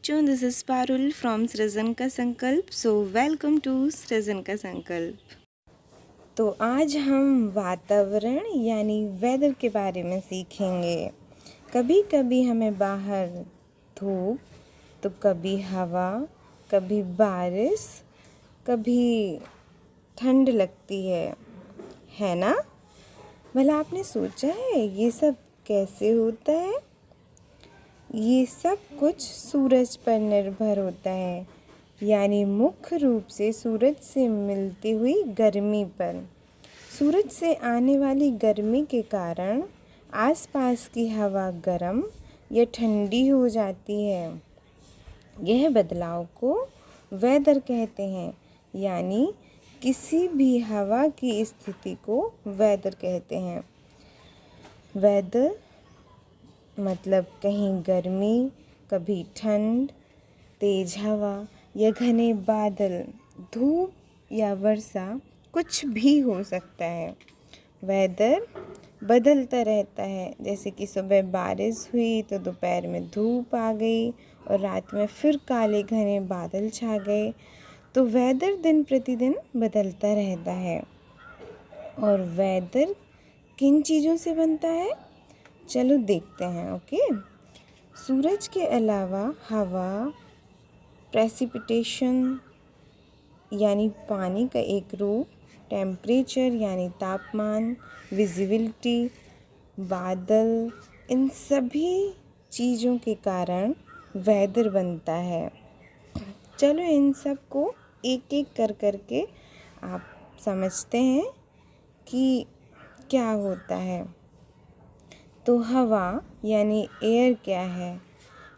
बच्चों, this is Parul from सृजन का संकल्प। सो वेलकम टू सृजन का संकल्प। तो आज हम वातावरण यानी वेदर के बारे में सीखेंगे। कभी कभी हमें बाहर धूप तो कभी हवा, कभी बारिश, कभी ठंड लगती है ना? भला आपने सोचा है ये सब कैसे होता है? ये सब कुछ सूरज पर निर्भर होता है, यानी मुख्य रूप से सूरज से मिलती हुई गर्मी पर। सूरज से आने वाली गर्मी के कारण आसपास की हवा गर्म या ठंडी हो जाती है। यह बदलाव को वेदर कहते हैं, यानी किसी भी हवा की स्थिति को वेदर कहते हैं। वेदर मतलब कहीं गर्मी, कभी ठंड, तेज हवा या घने बादल, धूप या वर्षा, कुछ भी हो सकता है। वेदर बदलता रहता है, जैसे कि सुबह बारिश हुई तो दोपहर में धूप आ गई और रात में फिर काले घने बादल छा गए। तो वेदर दिन प्रतिदिन बदलता रहता है। और वेदर किन चीज़ों से बनता है, चलो देखते हैं। ओके, सूरज के अलावा हवा, प्रेसिपिटेशन यानी पानी का एक रूप, टेम्परेचर यानी तापमान, विजिबिलिटी, बादल, इन सभी चीज़ों के कारण वेदर बनता है। चलो इन सब को एक एक कर के आप समझते हैं कि क्या होता है। तो हवा यानी एयर क्या है?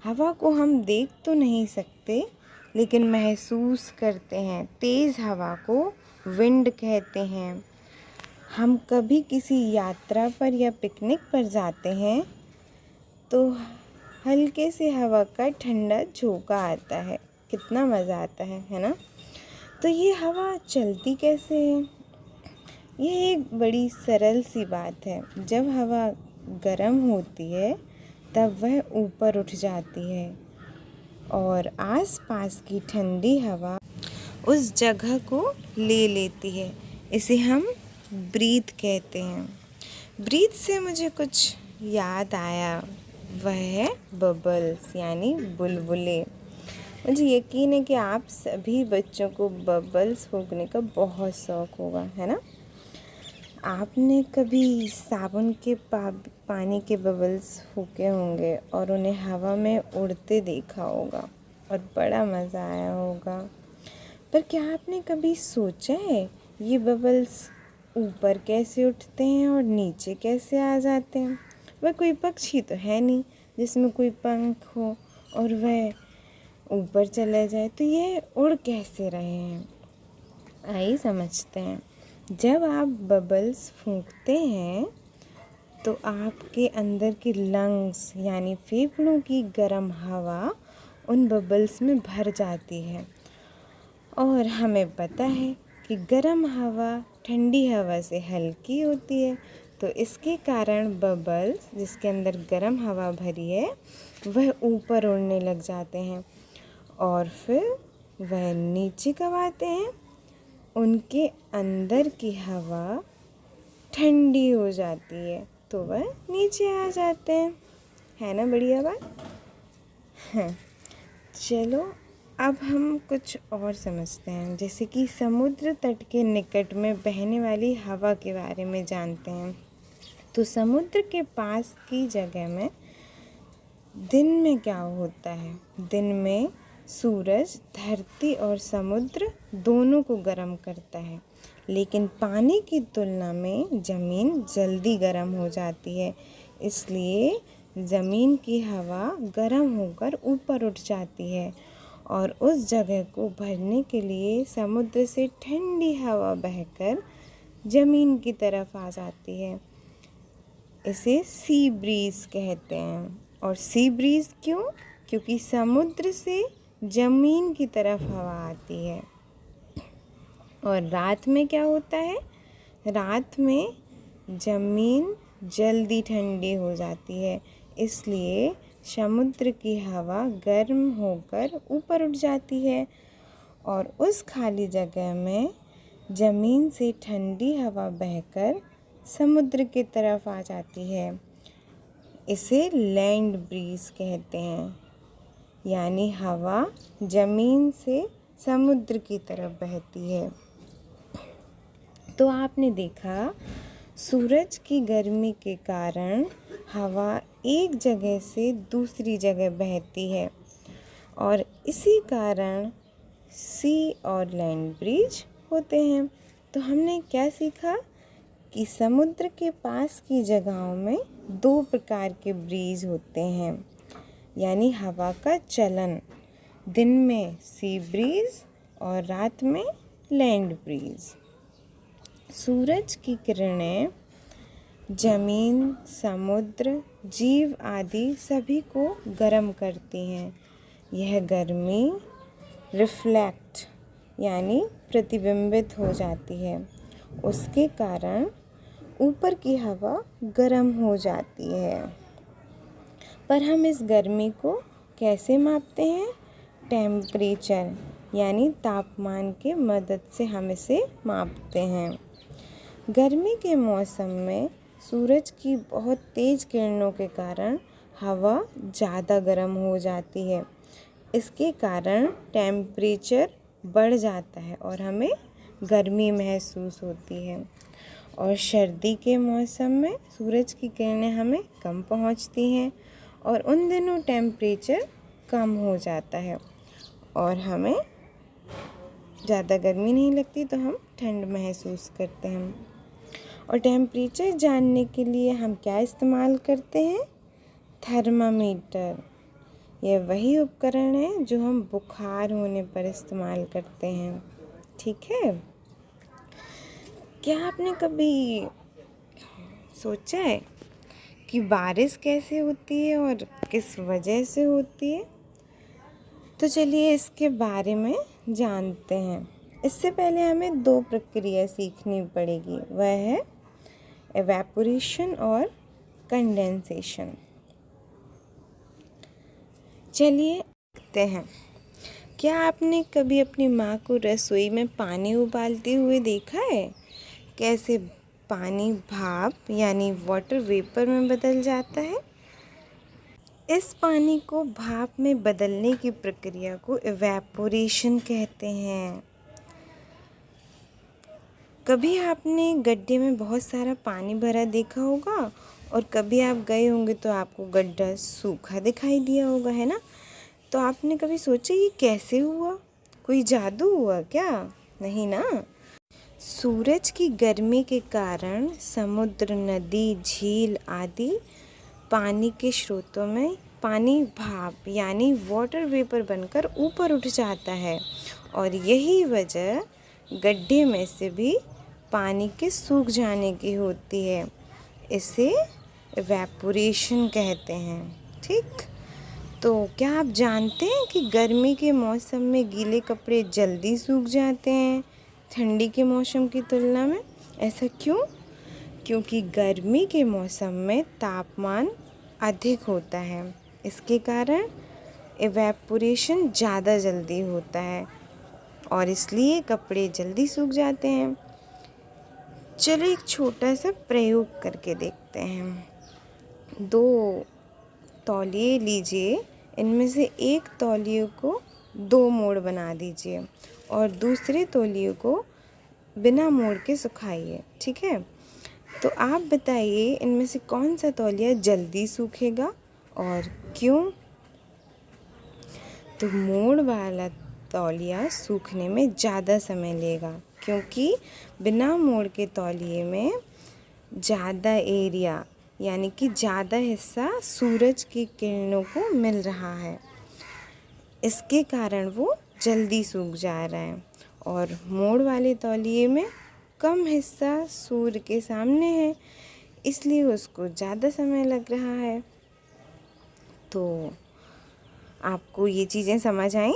हवा को हम देख तो नहीं सकते, लेकिन महसूस करते हैं। तेज़ हवा को विंड कहते हैं। हम कभी किसी यात्रा पर या पिकनिक पर जाते हैं तो हल्के से हवा का ठंडा झोंका आता है, कितना मज़ा आता है ना? तो ये हवा चलती कैसे है? ये एक बड़ी सरल सी बात है। जब हवा गर्म होती है तब वह ऊपर उठ जाती है और आसपास की ठंडी हवा उस जगह को ले लेती है। इसे हम ब्रीथ कहते हैं। ब्रीथ से मुझे कुछ याद आया, वह है बबल्स यानी बुलबुले। मुझे यकीन है कि आप सभी बच्चों को बबल्स फूंकने का बहुत शौक़ होगा, है ना? आपने कभी साबुन के पानी के बबल्स फूके होंगे और उन्हें हवा में उड़ते देखा होगा और बड़ा मज़ा आया होगा। पर क्या आपने कभी सोचा है ये बबल्स ऊपर कैसे उठते हैं और नीचे कैसे आ जाते हैं? वह कोई पक्षी तो है नहीं जिसमें कोई पंख हो और वह ऊपर चला जाए, तो यह उड़ कैसे रहे हैं? आइए समझते हैं। जब आप बबल्स फूंकते हैं तो आपके अंदर के लंग्स यानी फेफड़ों की गर्म हवा उन बबल्स में भर जाती है। और हमें पता है कि गर्म हवा ठंडी हवा से हल्की होती है, तो इसके कारण बबल्स जिसके अंदर गर्म हवा भरी है वह ऊपर उड़ने लग जाते हैं और फिर वह नीचे कब आते हैं? उनके अंदर की हवा ठंडी हो जाती है तो वह नीचे आ जाते हैं, है ना? बढ़िया बात है। चलो अब हम कुछ और समझते हैं, जैसे कि समुद्र तट के निकट में बहने वाली हवा के बारे में जानते हैं। तो समुद्र के पास की जगह में दिन में क्या होता है? दिन में सूरज धरती और समुद्र दोनों को गर्म करता है, लेकिन पानी की तुलना में ज़मीन जल्दी गर्म हो जाती है। इसलिए ज़मीन की हवा गर्म होकर ऊपर उठ जाती है और उस जगह को भरने के लिए समुद्र से ठंडी हवा बहकर ज़मीन की तरफ आ जाती है। इसे सी ब्रीज़ कहते हैं। और सी ब्रीज़ क्यों? क्योंकि समुद्र से ज़मीन की तरफ हवा आती है। और रात में क्या होता है? रात में ज़मीन जल्दी ठंडी हो जाती है, इसलिए समुद्र की हवा गर्म होकर ऊपर उठ जाती है और उस खाली जगह में ज़मीन से ठंडी हवा बहकर समुद्र की तरफ आ जाती है। इसे लैंड ब्रीज कहते हैं, यानी हवा ज़मीन से समुद्र की तरफ बहती है। तो आपने देखा सूरज की गर्मी के कारण हवा एक जगह से दूसरी जगह बहती है और इसी कारण सी और लैंड ब्रिज होते हैं। तो हमने क्या सीखा कि समुद्र के पास की जगहों में दो प्रकार के ब्रिज होते हैं, यानी हवा का चलन, दिन में सी ब्रीज और रात में लैंड ब्रीज। सूरज की किरणें जमीन, समुद्र, जीव आदि सभी को गर्म करती हैं। यह गर्मी रिफ्लेक्ट यानी प्रतिबिंबित हो जाती है। उसके कारण ऊपर की हवा गर्म हो जाती है। पर हम इस गर्मी को कैसे मापते हैं? टेम्परेचर यानी तापमान के मदद से हम इसे मापते हैं। गर्मी के मौसम में सूरज की बहुत तेज़ किरणों के कारण हवा ज़्यादा गर्म हो जाती है। इसके कारण टेम्परेचर बढ़ जाता है और हमें गर्मी महसूस होती है। और सर्दी के मौसम में सूरज की किरणें हमें कम पहुंचती हैं और उन दिनों टेम्परेचर कम हो जाता है और हमें ज़्यादा गर्मी नहीं लगती, तो हम ठंड महसूस करते हैं। और टेम्परेचर जानने के लिए हम क्या इस्तेमाल करते हैं? थर्मामीटर। यह वही उपकरण है जो हम बुखार होने पर इस्तेमाल करते हैं। ठीक है? क्या आपने कभी सोचा है कि बारिश कैसे होती है और किस वजह से होती है? तो चलिए इसके बारे में जानते हैं। इससे पहले हमें दो प्रक्रिया सीखनी पड़ेगी, वह है एवेपोरेशन और कंडेंसेशन। चलिए देखते हैं। क्या आपने कभी अपनी माँ को रसोई में पानी उबालते हुए देखा है? कैसे पानी भाप यानी वाटर वेपर में बदल जाता है। इस पानी को भाप में बदलने की प्रक्रिया को एवेपोरेशन कहते हैं। कभी आपने गड्ढे में बहुत सारा पानी भरा देखा होगा और कभी आप गए होंगे तो आपको गड्ढा सूखा दिखाई दिया होगा, है ना? तो आपने कभी सोचा ये कैसे हुआ? कोई जादू हुआ क्या? नहीं ना। सूरज की गर्मी के कारण समुद्र, नदी, झील आदि पानी के स्रोतों में पानी भाप यानी वाटर वेपर बनकर ऊपर उठ जाता है और यही वजह गड्ढे में से भी पानी के सूख जाने की होती है। इसे एवेपोरेशन कहते हैं। ठीक? तो क्या आप जानते हैं कि गर्मी के मौसम में गीले कपड़े जल्दी सूख जाते हैं ठंडी के मौसम की तुलना में? ऐसा क्यों? क्योंकि गर्मी के मौसम में तापमान अधिक होता है। इसके कारण एवेपोरेशन ज़्यादा जल्दी होता है और इसलिए कपड़े जल्दी सूख जाते हैं। चलो एक छोटा सा प्रयोग करके देखते हैं। दो तौलिए लीजिए, इनमें से एक तौलिए को दो मोड़ बना दीजिए और दूसरे तौलिए को बिना मोड़ के सुखाइए। ठीक है? तो आप बताइए इनमें से कौन सा तौलिया जल्दी सूखेगा और क्यों? तो मोड़ वाला तौलिया सूखने में ज़्यादा समय लेगा, क्योंकि बिना मोड़ के तौलिए में ज़्यादा एरिया यानी कि ज़्यादा हिस्सा सूरज की किरणों को मिल रहा है। इसके कारण वो जल्दी सूख जा रहा है और मोड़ वाले तौलिए में कम हिस्सा सूर्य के सामने है, इसलिए उसको ज़्यादा समय लग रहा है। तो आपको ये चीज़ें समझ आई?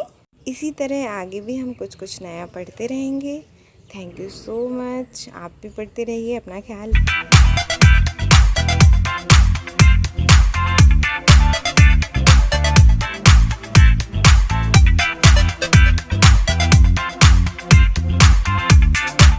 इसी तरह आगे भी हम कुछ कुछ नया पढ़ते रहेंगे। Thank you so much. आप भी पढ़ते रहिए। अपना ख्याल